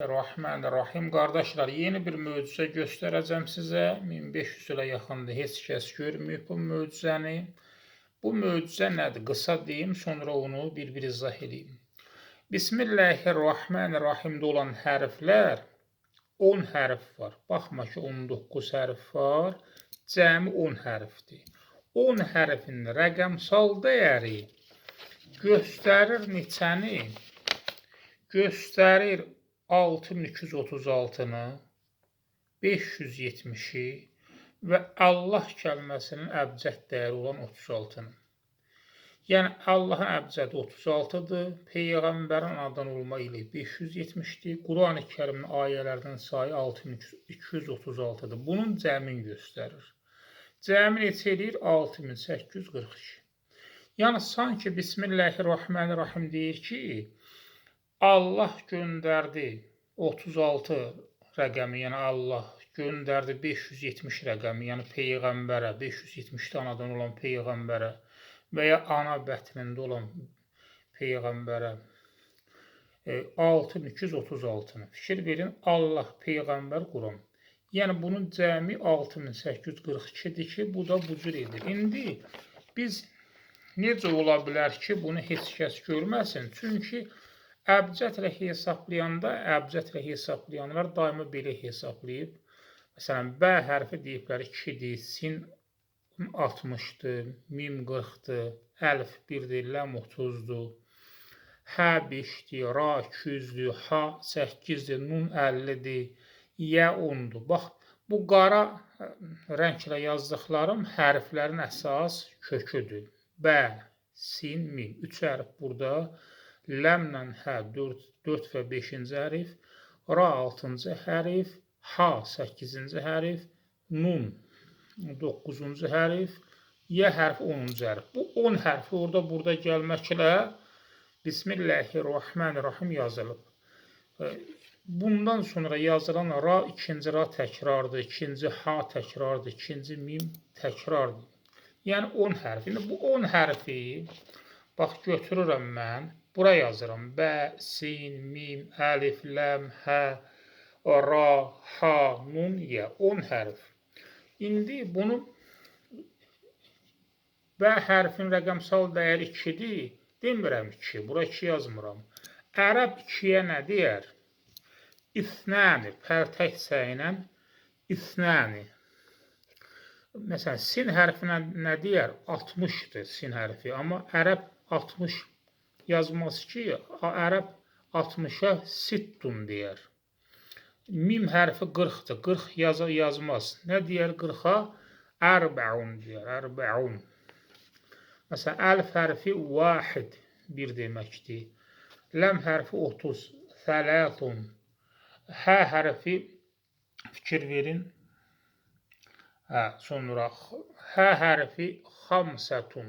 Rahmanirrahim. Qardaşlar, yeni bir möcüzə göstərəcəm sizə. 1500 ilə yaxındır, heç kəs görməyib bu möcüzəni. Bu möcüzə nədir? Qısa deyim, sonra onu bir izah edeyim. Bismillahirrahmanirrahimdə olan hərflər 10 hərf var. Baxma ki, 19 hərf var. Cəmi 10 hərfdir. 10 hərfin rəqəmsal dəyəri göstərir neçəni? Göstərir 6236-nı, 570-i və Allah kəlməsinin əbcəd dəyəri olan 36-nı. Yəni, Allahın əbcədi 36-dır, Peyğəmbərin anadan olma ili 570-dir, Quran-ı Kərimin ayələrinin sayı 6236-dır. Bunun cəmin göstərir. Cəmi neçə edir? 6842. Yəni, sanki Bismillahirrahmanirrahim deyir ki, Allah göndərdi 36 rəqəmi, yəni Allah göndərdi 570 rəqəmi, yəni Peyğəmbərə, 570 anadan olan Peyğəmbərə və ya ana bətnində olan Peyğəmbərə 6236-nı. Fikir verin, Allah, Peyğəmbər, Quran. Yəni, bunun cəmi 6842-dir ki, bu da bu cür edir. İndi biz necə ola bilər ki, bunu heç kəs görməsin? Çünki əbcədlə hesablayanlar daima belə hesablayıb. Məsələn, B hərfi deyiblər 2-dir, sin 60-dır, mim 40-dır, əlif 1-dir, ləm 30-dur, hə 5-dir, ra 200-dür, ha 8-dir, nun 50-dir, yə 10-dur. Bax, bu qara rənglə yazdıqlarım hərflərin əsas köküdür. B, sin, mim. 3 hərf burada. Ləmlə hə 4 və 5-ci hərif, ra 6-cı hərif, ha 8-ci hərif, nun 9-cu hərif, yə hərfi 10-cu hərif. Bu 10 hərfi burada gəlməklə Bismillahirrahmanirrahim yazılıb. Bundan sonra yazılan ra, ikinci ra təkrardır, ikinci ha təkrardır, ikinci mim təkrardır. Yəni 10 hərf. İndi bu 10 hərfi bax götürürəm mən. Bura yazıram. Bə, sin, mim, əlif, ləm, hə, ra, ha, nun, yə. 10 hərf. İndi bunu bə hərfin rəqəmsal dəyəri 2-dir. Demirəm 2. Bura 2 yazmıram. Ərəb 2-yə nə deyər? İthnəni. Pərtək səylə İthnəni. Məsələn, sin hərfinə nə deyər? 60-dır sin hərfi. Amma ərəb 60 yazması ki, ərəb 60-a sittun deyər. Mim hərfi 40-dır. 40 yazmaz. Nə deyər 40-a? Ərbəun deyər. Ərbəun. Məsələn, əlif hərfi vahid 1 deməkdir. Ləm hərfi 30. Thələthun. Hə hərfi fikir verin. Sonra hə hərfi xamsətun.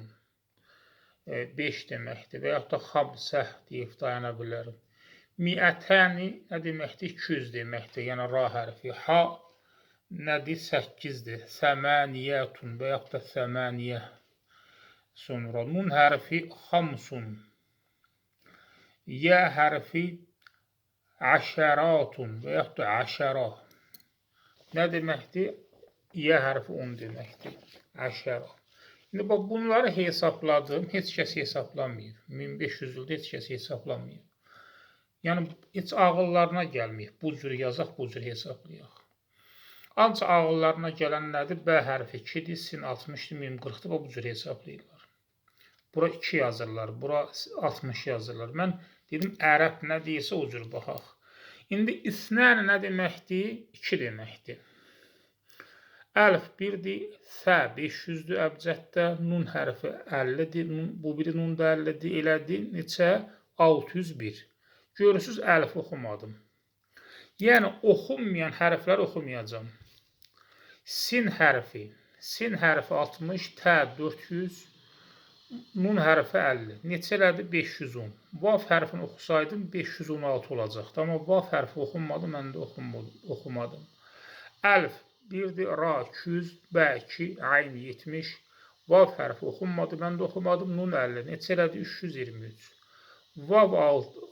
5 deməkdir və yaxud da xamsəh deyib dayana bilərim. Miətəni nə deməkdir? 200 deməkdir, yəni ra hərfi. Ha nədir? 8-dir. Səməniyyətun və yaxud da səməniyyə. Sonra nun hərfi xamsun. Yə hərfi əşəratun və yaxud da əşərə. Nə deməkdir? Yə hərfi 10 deməkdir. Əşərə. İndi bax, bunları hesabladım, heç kəs hesablamayıb. 1500 ildə heç kəs hesablamayıb. Yəni, heç ağıllarına gəlməyib. Bu cür yazaq, bu cür hesablayaq. Ancaq ağıllarına gələn nədir? B hərfi 2-dir, sin 60-dır, mim 40-dır və bu cür hesablayırlar. Bura 2 yazırlar, bura 60 yazırlar. Mən dedim, ərəb nə deyirsə o cür baxaq. İndi İthnəni nə deməkdir? 2 deməkdir. Əlif 1-dir, sə 500-dür əbcəddə, nun hərfi 50-dir, bu biri nun da 50-dir, elədir, neçə? 601. Görürsünüz, əlif oxumadım. Yəni, oxunmayan hərflər oxumayacam. Sin hərfi 60, tə 400, nun hərfi 50. Neçə elədir? 510. Vav hərfini oxusaydım 516 olacaqdı. Amma vav hərfi oxunmadı, mən də oxumadım. Əlif 1-dir, ra 200, bə 2, ayn 70, vav hərfi oxunmadı, mən də oxumadım, nun 50, neçə elədi? 323. Vav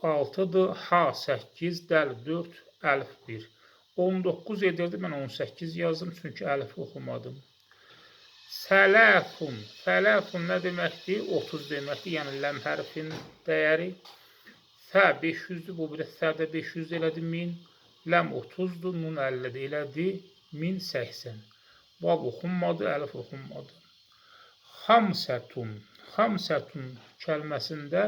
6-dır, ha 8, dəl 4, əlif 1. 19 edirdi, mən 18 yazdım, çünki əlifi oxumadım. Sələfun. Sələfun nə deməkdir? 30 deməkdir, yəni ləm hərfin dəyəri. Fə 500'dür, bu bir fə də 500 elədi 1000. Ləm 30'dur, nun 50 elədi 1080. Bab oxunmadı, əlif oxunmadı. Xamsətun. Xamsətun kəlməsində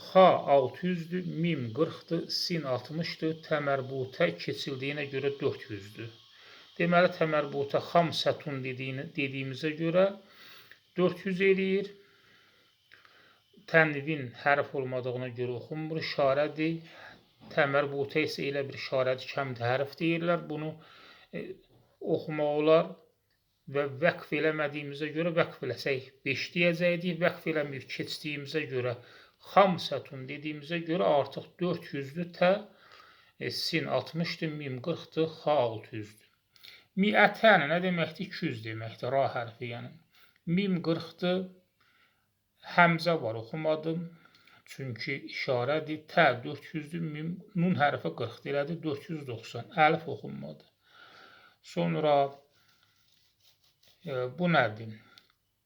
xa 600'dür, mim 40'dır, sin 60'dır, təmərbutə keçildiyinə görə 400'dür. Deməli, təmərbutə xamsətun dediyimizə görə 400 eləyir. Tənvin hərf olmadığına görə oxunmur, işarədir. Təmərbutə isə elə bir işarədir, kəmdə hərf deyirlər. Bunu oxumaq olar və vəqf eləmədiyimizə görə vəqf eləsək 5 deyəcəkdik. Vəqf eləməyib keçdiyimizə görə xamsətun dediyimizə görə artıq 400'dür, sin 60'dır, mim 40'dır, xa 600'dür. Miətən nə deməkdir? 200 deməkdir, ra hərfi yəni. Mim 40'dır, həmzə var, oxumadım. Çünki işarədir, tə 400'dür, mim, nun hərfi 40 elədi, 490. Əlif oxunmadı. Sonra bu nədir?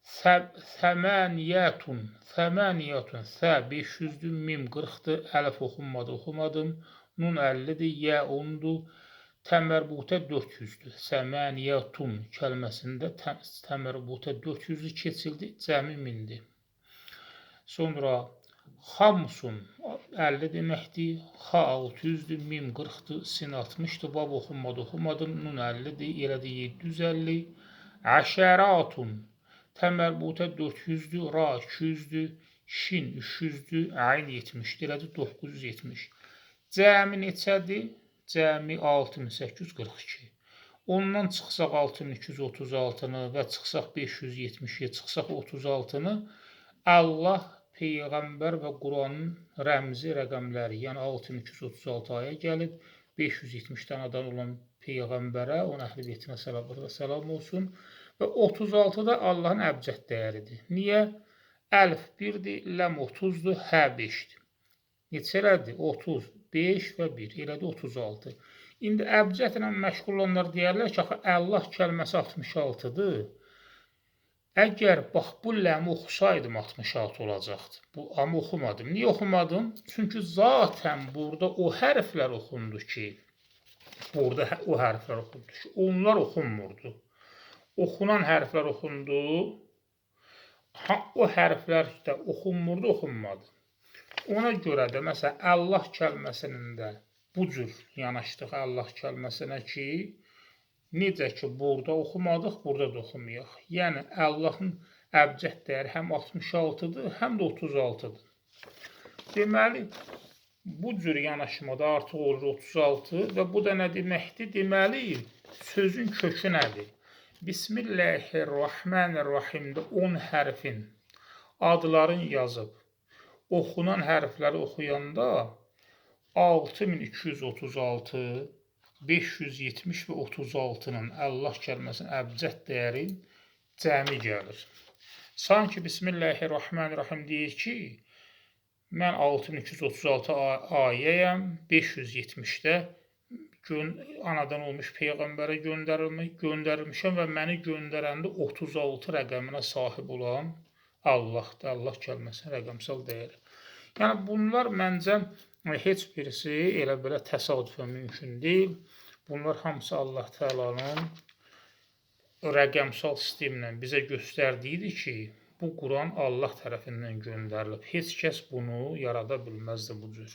Səməniyyətun. Səməniyyətun. Sə 500'dür, mim 40'dır, əlif oxunmadı, oxumadım. Nun 50'dir, yə 10'dur. Təmərbutə 400'dür. Səməniyyətun kəlməsində təmərbutə 400'ü keçildi, cəmi 1000'dir. Sonra xamsun 50 deməkdir, xa 600'dür, mim 40'dır, sin 60'dır, bab oxunmadı, oxumadım, nun 50'dir, elədi 750. Əşəratun təmərbutə 400'dür, ra 200'dür, şin 300'dür, əyn 70'dir, elədi 970. Cəmi neçədir? Cəmi 6842. Ondan çıxsaq 6236'nı və çıxsaq 570'ye çıxsaq 36'nı Allah, Peyğəmbər və Quranın rəmzi rəqəmləri, yəni 6236 aya gəlib, 570 dənədən olan Peyğəmbərə, onun əhl-i beytinə səlam olsun və 36 da Allahın əbcəd dəyəridir. Niyə? Əlif 1'dir, ləm 30'dur, hə 5'dir. Neçələrdir? 30, 5 və 1, elədi 36. İndi əbcədlə məşğul olanlar deyərlər ki, Allah kəlməsi 66'dır. Əgər bax bu ləmi oxusaydım 66 olacaqdı. Amma oxumadım. Niyə oxumadım? Çünki zaten burada o hərflər oxundu ki, onlar oxunmurdu. Oxunan hərflər oxundu. O hərflər də oxunmurdu, oxunmadı. Ona görə də məsələn Allah kəlməsinin də bu cür yanaşdıq Allah kəlməsinə ki, necə ki, burada oxumadıq, burada da oxumayaq. Yəni, Allahın əbcəd dəyəri həm 66'dır, həm də 36'dır. Deməli, bu cür yanaşmada artıq olur 36 və bu da nə deməkdir? Deməli, sözün kökü nədir? Bismillahirrahmanirrahimdə 10 hərfin adlarını yazıb, oxunan hərfləri oxuyanda 6236, 570 və 36'nın Allah kəlməsinin əbcəd dəyəri cəmi gəlir. Sanki Bismillahirrahmanirrahim deyir ki, mən 6236 ayəyəm, 570'də anadan olmuş Peyğəmbərə göndərilmişəm və məni göndərəndə 36 rəqəminə sahib olan Allahdır, Allah kəlməsinin rəqəmsal dəyəri. Yəni, bunlar məncə heç birisi elə belə təsadüfən mümkün deyil. Bunlar hamısı Allah Teala'nın rəqəmsal sistemlə bizə göstərdiyidir ki, bu Quran Allah tərəfindən göndərilib. Heç kəs bunu yarada bilməzdi bu cür.